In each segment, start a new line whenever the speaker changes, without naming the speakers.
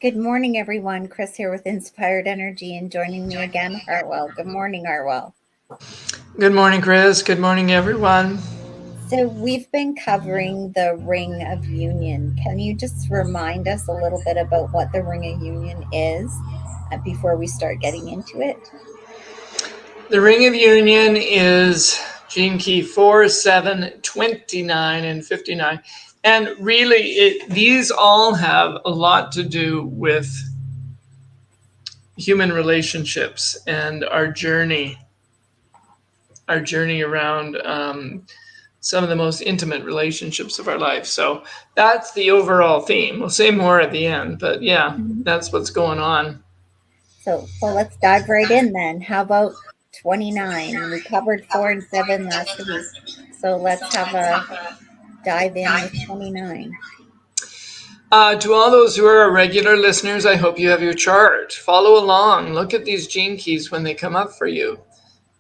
Good morning, everyone. Kris here with Inspired Energy, and joining me again, Hartwell. Good morning, Hartwell.
Good morning, Kris. Good morning, everyone.
So, we've been covering the Ring of Union. Can you just remind us a little bit about what the Ring of Union is before we start getting into it?
The Ring of Union is gene key 4, 7, 29, and 59. And really, these all have a lot to do with human relationships and our journey around some of the most intimate relationships of our life. So that's the overall theme. We'll say more at the end, but yeah,
Mhm.
that's what's going on.
So, well, let's dive right in then. How about 29? We covered 4 and 7 last week. So, let's have a dive in with 29.
To all those who are regular listeners, I hope you have your chart. Follow along. Look at these gene keys when they come up for you.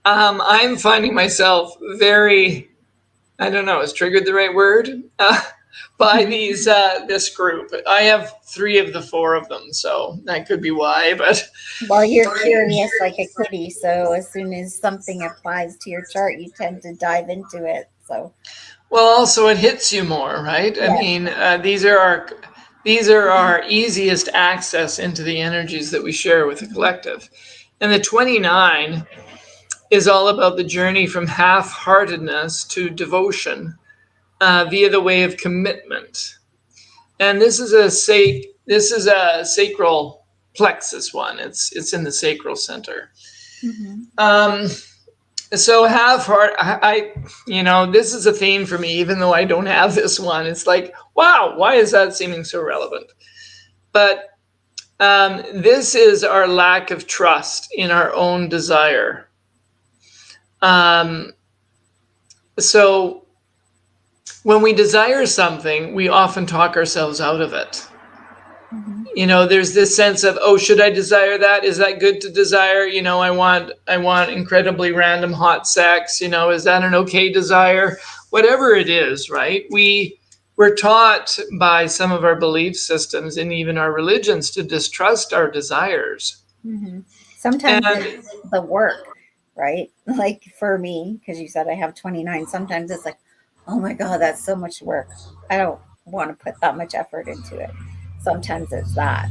I'm finding myself very, I don't know, is triggered the right word? By this group. I have 3 of the 4 of them, so that could be why. But
Well, you're curious like a kitty, so as soon as something applies to your chart, you tend to dive into it. So,
well, also it hits you more, right? I
yeah.
mean, these are our easiest access into the energies that we share with the
Mhm.
collective. And the 29 is all about the journey from half-heartedness to devotion via the way of commitment. And this is a sacral plexus one. It's in the sacral center.
Mhm.
Um, so half heart, this is a theme for me, even though I don't have this one. It's like, wow, why is that seeming so relevant? But this is our lack of trust in our own desire. Um, so when we desire something, we often talk ourselves out of it.
Mhm.
There's this sense of, oh, should I desire that? Is that good to desire? I want incredibly random hot sex. Is that an okay desire? Whatever it is, right? We're taught by some of our belief systems and even our religions to distrust our desires.
Mhm. Sometimes
And
it's the work, right? Like for me, because you said I have 29, sometimes it's like, oh my God, that's so much work. I don't want to put that much effort into it. Sometimes it's that.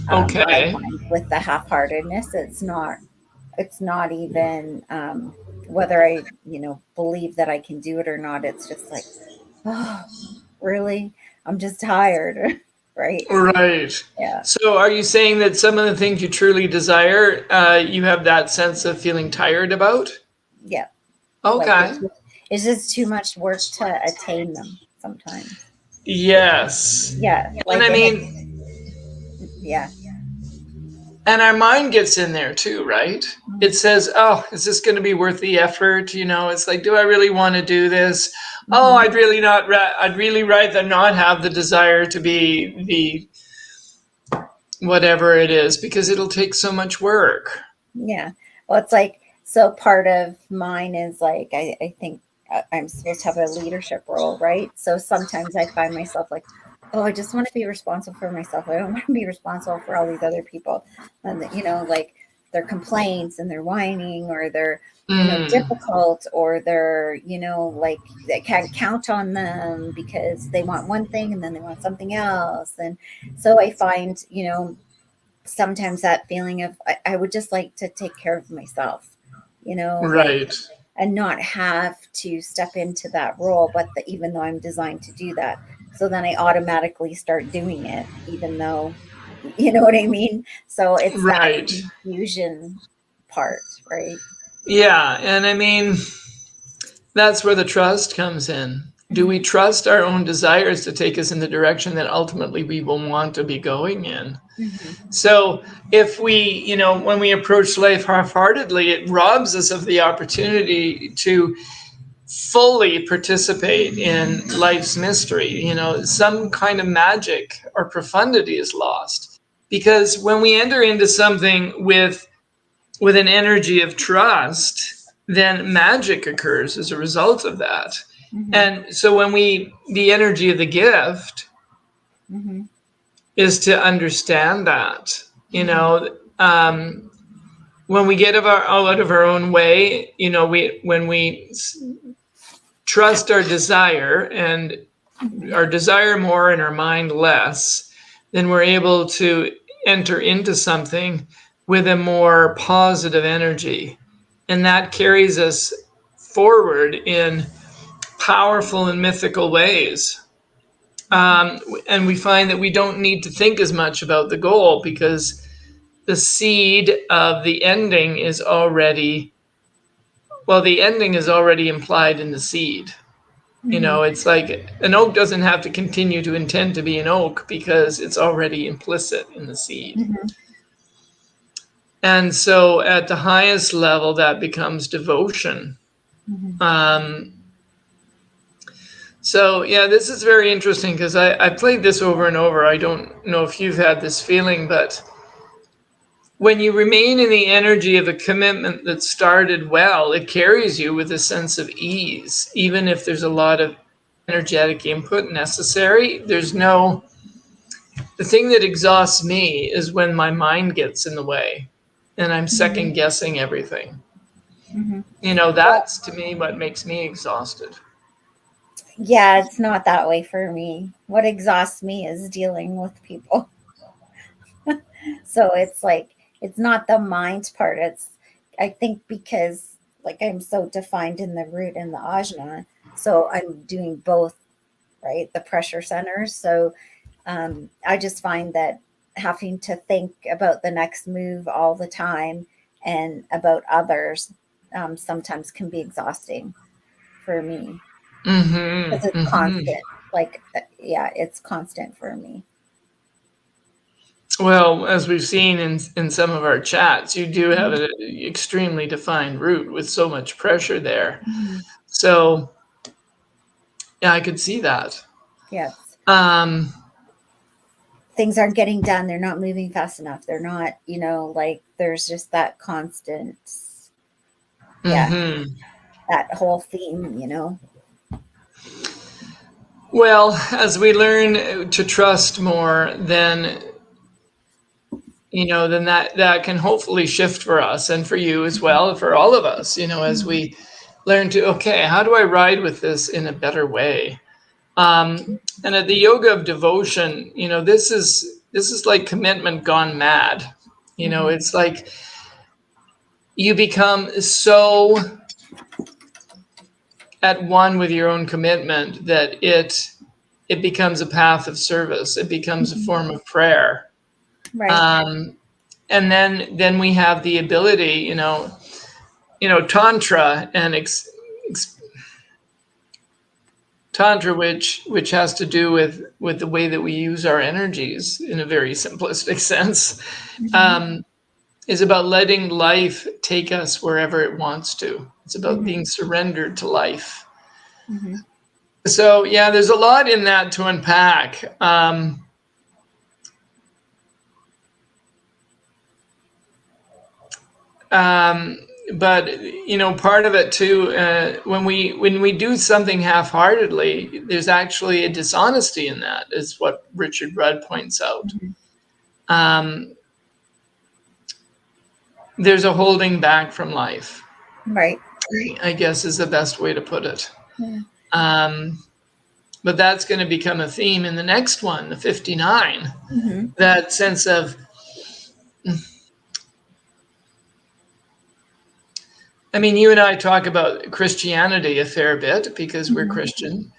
But I
okay,
find with the half-heartedness, it's not even whether I, believe that I can do it or not. It's just like, oh, really? I'm just tired, right?
right.
Yeah,
So are you saying that some of the things you truly desire, you have that sense of feeling tired about?
yeah. Like
Okay.
it's just too much work to attain them sometimes.
Yes.
Yeah,
And
like
I
and it,
mean,
yeah.
and our mind gets in there too, right? It
Mm-hmm.
says, oh, is this going to be worth the effort? It's like, do I really want to do this? Oh,
Mm-hmm.
I'd really rather not have the desire to be the whatever it is because it'll take so much work.
Yeah. Well, it's like, so part of mine is like, I think I'm supposed to have a leadership role, right? So sometimes I find myself like, oh, I just want to be responsible for myself. I don't want to be responsible for all these other people. And, like their complaints and their whining, or they're,
Mm,
difficult, or they're, like they can't count on them because they want one thing and then they want something else. And so I find, sometimes that feeling of I would just like to take care of myself, like,
right.
and not have to step into that role. But even though I'm designed to do that, so then I automatically start doing it, even though, you know what I mean? So it's that
Right.
confusion part, right?
Yeah. And I mean, that's where the trust comes in. Do we
Hmm.
trust our own desires to take us in the direction that ultimately we will want to be going in?
Hmm.
So if when we approach life half-heartedly, it robs us of the opportunity to fully participate in life's mystery. Some kind of magic or profundity is lost. Because when we enter into something with an energy of trust, then magic occurs as a result of that.
Hmm.
And so the energy of the gift
Hmm.
is to understand that, when we get out of our own way, when we trust our desire and our desire more and our mind less, then we're able to enter into something with a more positive energy. And that carries us forward in powerful and mythical ways. And we find that we don't need to think as much about the goal because the seed of the ending is already, the ending is already implied in the seed. It's like an oak doesn't have to continue to intend to be an oak because it's already implicit in the seed.
Mm-hmm.
And so at the highest level, that becomes devotion.
Mm-hmm.
So, yeah, this is very interesting because I played this over and over. I don't know if you've had this feeling, but when you remain in the energy of a commitment that started well, it carries you with a sense of ease, even if there's a lot of energetic input necessary. The thing that exhausts me is when my mind gets in the way and I'm second guessing everything.
Mm-hmm.
That's to me what makes me exhausted.
Yeah, it's not that way for me. What exhausts me is dealing with people. So it's like, it's not the mind part. It's, I think, because like I'm so defined in the root and the ajna. So I'm doing both, right? The pressure centers. So I just find that having to think about the next move all the time and about others sometimes can be exhausting for me because
Mm-hmm.
it's
Mm-hmm.
constant. Like, yeah, it's constant for me.
Well, as we've seen in some of our chats, you do have an extremely defined route with so much pressure there.
Mhm.
So, yeah, I could see that.
Yes.
Um,
Things aren't getting done. They're not moving fast enough. They're not, like there's just that constant, yeah,
mhm.
that whole theme.
Well, as we learn to trust more, then that can hopefully shift for us and for you as well, for all of us, as
Mhm.
we learn to, okay, how do I ride with this in a better way? And at the yoga of devotion, this is like commitment gone mad.
Mhm.
It's like you become so at one with your own commitment that it becomes a path of service. It becomes a
Mhm.
form of prayer.
Right.
Um, and then we have the ability, tantra and tantra, which has to do with the way that we use our energies in a very simplistic sense,
Mhm.
um, is about letting life take us wherever it wants to. It's about
Mhm.
being surrendered to life.
Mhm.
So yeah, there's a lot in that to unpack. Um, but part of it too, when we do something half-heartedly, there's actually a dishonesty in that, is what Richard Rudd points out.
Mhm.
Um, there's a holding back from life,
Right.
I guess, is the best way to put it.
Yeah.
Um, but that's going to become a theme in the next one, the 59.
Mhm.
That sense of, I mean, you and I talk about Christianity a fair bit because we're
Mhm.
Christian.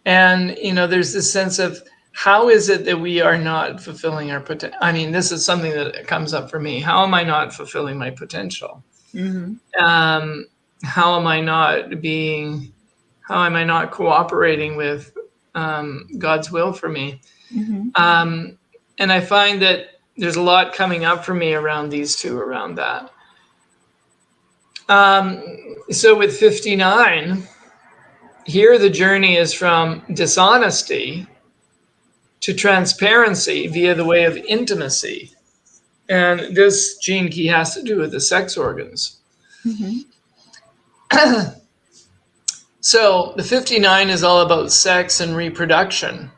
And, there's this sense of how is it that we are not fulfilling our potential? I mean, this is something that comes up for me. How am I not fulfilling my potential?
Mhm.
Um, how am I not being, how am I not cooperating with God's will for me?
Mhm.
Um, and I find that there's a lot coming up for me around these two, around that. Um, so with 59, here the journey is from dishonesty to transparency via the way of intimacy. And this gene key has to do with the sex organs.
Mhm.
So the 59 is all about sex and reproduction.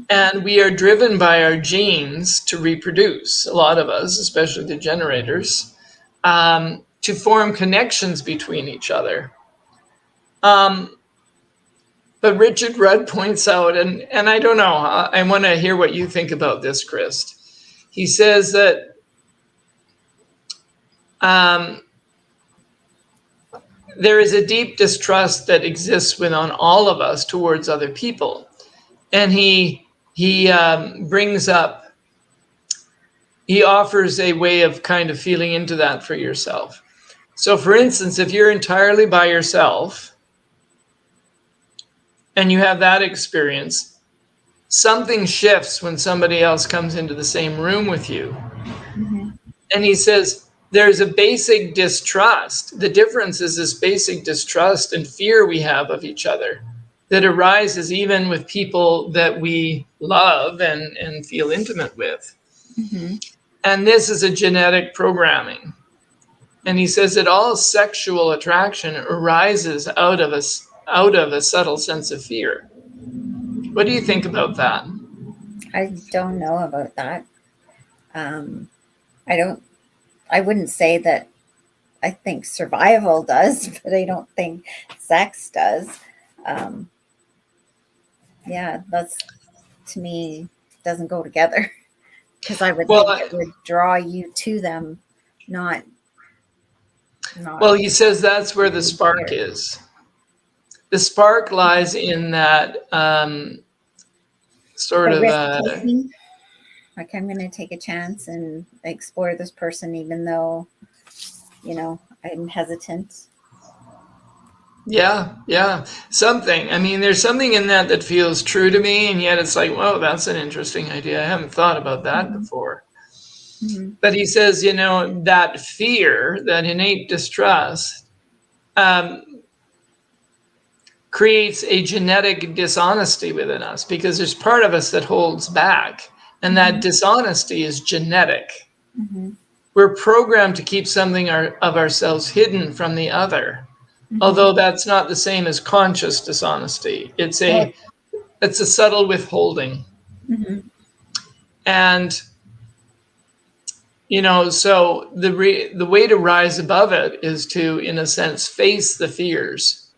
And we are driven by our genes to reproduce, a lot of us, especially the generators, to form connections between each other. But Richard Rudd points out, and I don't know, I want to hear what you think about this, Kris. He says that there is a deep distrust that exists within all of us towards other people. And he brings up, he offers a way of kind of feeling into that for yourself. So for instance, if you're entirely by yourself and you have that experience, something shifts when somebody else comes into the same room with you. And he says, there's a basic distrust. The difference is this basic distrust and fear we have of each other that arises even with people that we love and feel intimate with. And this is a genetic programming. And he says that all sexual attraction arises out of a subtle sense of fear. What do you think about that?
I don't know about that. I wouldn't say that I think survival does, but I don't think sex does. Yeah, that's, to me, doesn't go together, because I would think it would draw you to them, not.
Well, he says that's where the spark is. The spark lies in that sort of
like, I'm going to take a chance and explore this person, even though, I'm hesitant.
Yeah. Something. I mean, there's something in that feels true to me, and yet it's like, whoa, that's an interesting idea. I haven't thought about that before. But he says, that fear, that innate distrust, creates a genetic dishonesty within us, because there's part of us that holds back, and that dishonesty is genetic. We're programmed to keep something of ourselves hidden from the other. Although that's not the same as conscious dishonesty. It's a subtle withholding. And, so the way to rise above it is to, in a sense, face the fears,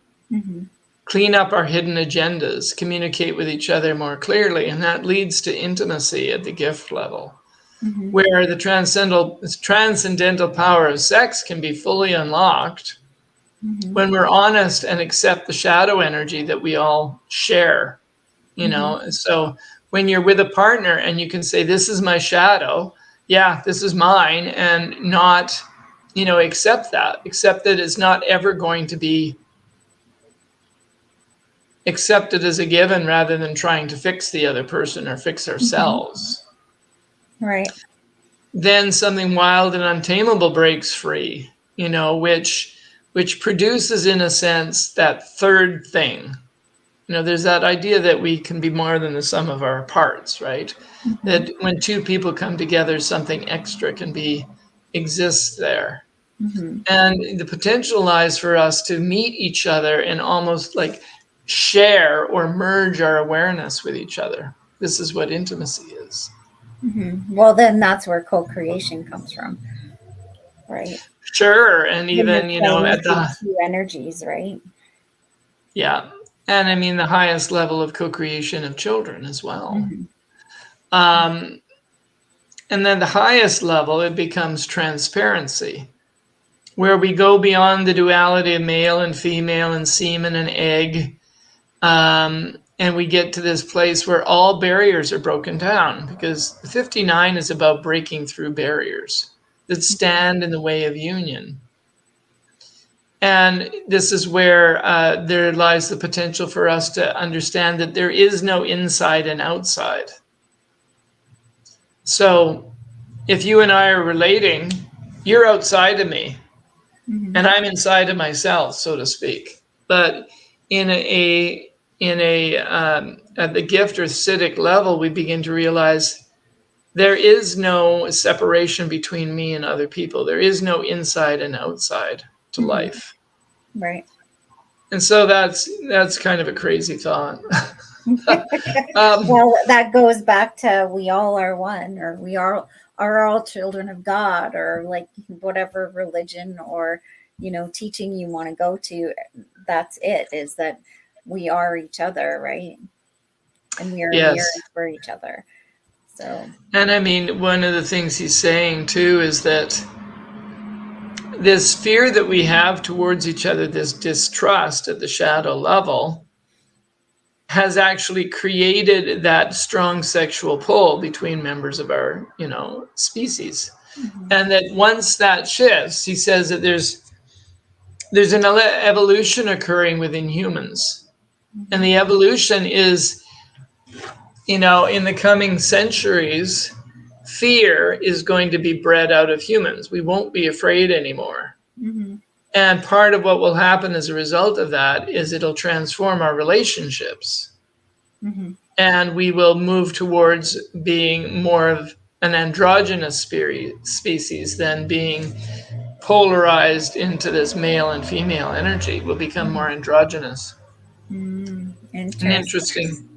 clean up our hidden agendas, communicate with each other more clearly. And that leads to intimacy at the gift level, where the transcendental power of sex can be fully unlocked when we're honest and accept the shadow energy that we all share, So when you're with a partner and you can say, this is my shadow, yeah, this is mine, and not, accept that it's not ever going to be accepted as a given, rather than trying to fix the other person or fix ourselves.
Right.
Then something wild and untamable breaks free, which produces, in a sense, that third thing. There's that idea that we can be more than the sum of our parts, right? That when two people come together, something extra can exist there. And the potential lies for us to meet each other and almost like share or merge our awareness with each other. This is what intimacy is.
Well, then that's where co-creation comes from, right?
Sure. And even, at the
two energies, right?
Yeah. And I mean, the highest level of co-creation of children as well. And then the highest level, it becomes transparency, where we go beyond the duality of male and female and semen and egg. And we get to this place where all barriers are broken down, because the 59 is about breaking through barriers that stand in the way of union. And this is where there lies the potential for us to understand that there is no inside and outside. So if you and I are relating, you're outside of me, and I'm inside of myself, so to speak. But at the gift or Siddhic level, we begin to realize there is no separation between me and other people. There is no inside and outside to life.
Right.
And so that's kind of a crazy thought.
Well, that goes back to we all are one, or we are all children of God, or like whatever religion or teaching you want to go to. That's it. Is that we are each other, right? And we are
Yes.
mirrors for each other. So.
And I mean, one of the things he's saying too is that this fear that we have towards each other, this distrust at the shadow level, has actually created that strong sexual pull between members of our, species.
Mm-hmm.
And that once that shifts, he says that there's an evolution occurring within humans.
Mm-hmm.
And the evolution is, in the coming centuries, fear is going to be bred out of humans. We won't be afraid anymore.
Mm-hmm.
And part of what will happen as a result of that is it'll transform our relationships.
Mm-hmm.
And we will move towards being more of an androgynous species than being polarized into this male and female energy. We'll become more androgynous. An interesting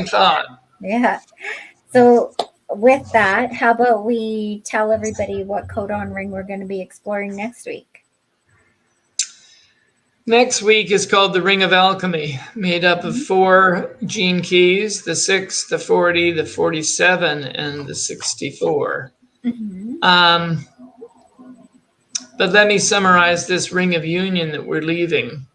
thought.
Yeah. So with that, how about we tell everybody what codon ring we're going to be exploring next week?
Next week is called the Ring of Alchemy, made up of 4 gene keys, the 6, the 40, the 47, and the 64.
Mm-hmm.
But let me summarize this ring of union that we're leaving.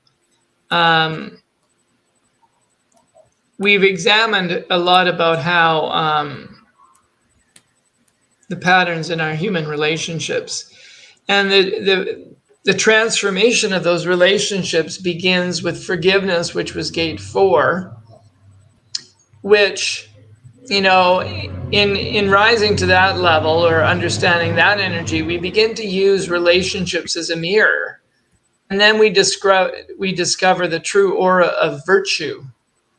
We've examined a lot about how the patterns in our human relationships, and the transformation of those relationships begins with forgiveness, which was gate 4, which, in rising to that level or understanding that energy, we begin to use relationships as a mirror. And then we discover the true aura of virtue,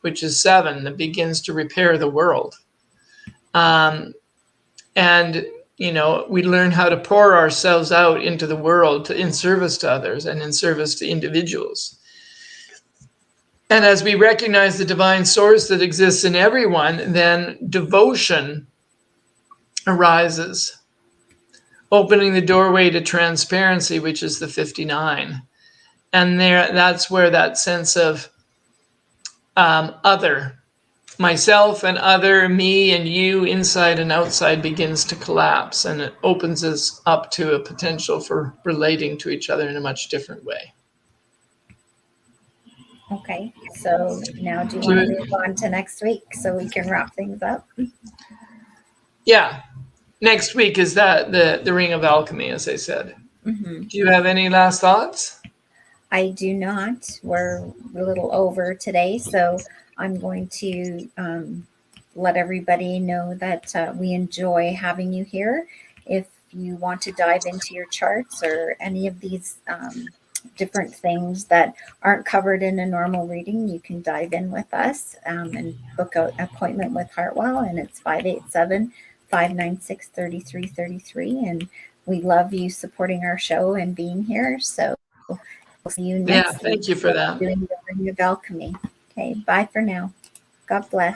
which is 7, that begins to repair the world. And we learn how to pour ourselves out into the world in service to others and in service to individuals. And as we recognize the divine source that exists in everyone, then devotion arises, opening the doorway to transparency, which is the 59. And that's where that sense of other, myself and other, me and you, inside and outside, begins to collapse, and it opens us up to a potential for relating to each other in a much different way.
Okay, so now do you want to move on to next week so we can wrap things up?
Yeah, next week is the Ring of Alchemy, as I said. Mm-hmm. Do you have any last thoughts?
I do not. We're a little over today, so I'm going to let everybody know that we enjoy having you here. If you want to dive into your charts or any of these different things that aren't covered in a normal reading, you can dive in with us and book an appointment with Hartwell, and it's 587-596-3333. And we love you supporting our show and being here. So we'll see you next week.
Thank you for that.
Doing the Ring of Alchemy. Okay, bye for now. God bless.